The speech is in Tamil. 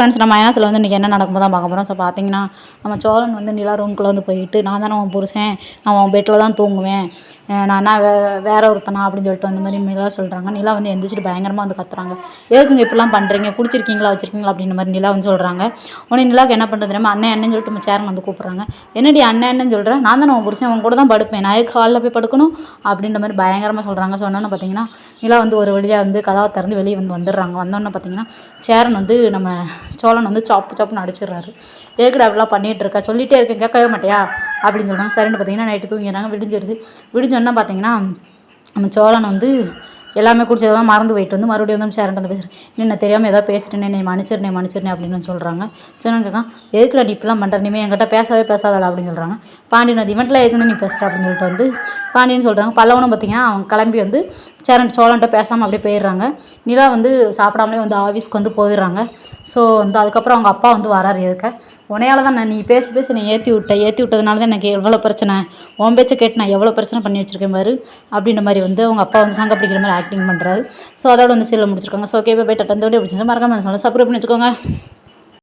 ஃப்ரெண்ட்ஸ், நம்ம மைனஸில் வந்து இன்றைக்கி என்ன நடக்கும்போது தான் பார்க்க போகிறோம். ஸோ பார்த்தீங்கன்னா, நம்ம சோழன் வந்து நிலா ரூம்குள்ளே வந்து போயிட்டு, நான் தானே உன் புருஷன், நான் உன் பெட்டில் தான் தூங்குவேன், நான் என்ன வேற ஒருத்தனா அப்படின்னு சொல்லிட்டு அந்த மாதிரி நிலா சொல்கிறாங்க. நிலா வந்து எந்திரிச்சிட்டு பயங்கரமாக வந்து கத்துறாங்க. எதுக்குங்க இப்படிலாம் பண்ணுறீங்க, குடிச்சிருக்கீங்களா வச்சிருக்கீங்களா அப்படின்ற மாதிரி நிலா வந்து சொல்கிறாங்க. உடனே நிலாவுக்கு என்ன பண்ணுறது தெரியாமல் அண்ணன் அண்ணன் சொல்லிட்டு நம்ம சேரன் வந்து கூப்பிட்றாங்க. என்னடி அண்ணன் அண்ணன் சொல்கிறேன், நான் தானே உன் புருஷன், உன் கூட தான் படுப்பேன், நான் எதுக்கு ஹாலில் போய் படுக்கணும் அப்படின்ற மாதிரி பயங்கரமாக சொல்கிறாங்க. சொன்னோன்னு பார்த்தீங்கன்னா நிலா வந்து ஒரு வழியாக வந்து கதவை திறந்து வெளியே வந்து வந்துடுறாங்க. வந்தோடனே பார்த்தீங்கன்னா சேரன் வந்து நம்ம சோழன் வந்து சாப்பு சாப்புன்னு அடிச்சிடுறாரு. ஏற்கனவே அப்படிலாம் பண்ணிகிட்டு இருக்கா, சொல்லிகிட்டே இருக்கேன் கேட்கவே மாட்டியா அப்படின்னு சொல்கிறாங்க. சரின்னு பார்த்தீங்கன்னா நைட்டு தூங்கிடுறாங்க. விடிஞ்சிருது. விடிஞ்சோன்னா பார்த்தீங்கன்னா நம்ம சோழன் வந்து எல்லாமே குடிச்சதெல்லாம் மறந்து போயிட்டு வந்து மறுபடியும் வந்து சேரன் வந்து பேசுகிறேன். என்ன தெரியாமல் ஏதோ பேசிட்டேனே, என்னை மன்னிச்சிருனே அப்படின்னு சொல்கிறாங்க. சோழன் கேட்கான், எதுக்குடா நீ இப்படிலாம் பண்ணுற, நீ என்கிட்ட பேசவே பேசாதல அப்படின்னு சொல்கிறாங்க. பாண்டியன் அது இவன்ட்டில் ஏற்கனவே நீ பேசுகிற அப்படின்னு சொல்லிட்டு வந்து பாண்டியன் சொல்கிறாங்க. பல்லவனும் பார்த்தீங்கன்னா அவன் கிளம்பி வந்து சோழன்ட்ட பேசாமல் அப்படியே போயிடுறாங்க. நிலா வந்து சாப்பிடாமலே வந்து ஆஃபீஸ்க்கு வந்து போயிடுறாங்க. ஸோ வந்து அதுக்கப்புறம் அவங்க அப்பா வந்து வராரு. எதுக்க உனையால தான் நீ பேசி நீ ஏற்றி விட்டதுனால தான் எனக்கு எவ்வளோ பிரச்சனை, உன் பேச்சை கேட்டு நான் எவ்வளோ பிரச்சனை பண்ணி வச்சுருக்கேன் பாரு அப்படின்ற மாதிரி வந்து அவங்க அப்பா வந்து சங்க பிடிக்கிற மாதிரி ஆக்டிங் பண்ணுறாரு. ஸோ அதோட வந்து சீரியல் முடிச்சிருக்காங்க. ஸோ ஓகே, போய் டட்டன் தோடி பிடிச்சிருந்தா மறக்காம சப்ஸ்கிரைப் பண்ணி வச்சுக்கோங்க.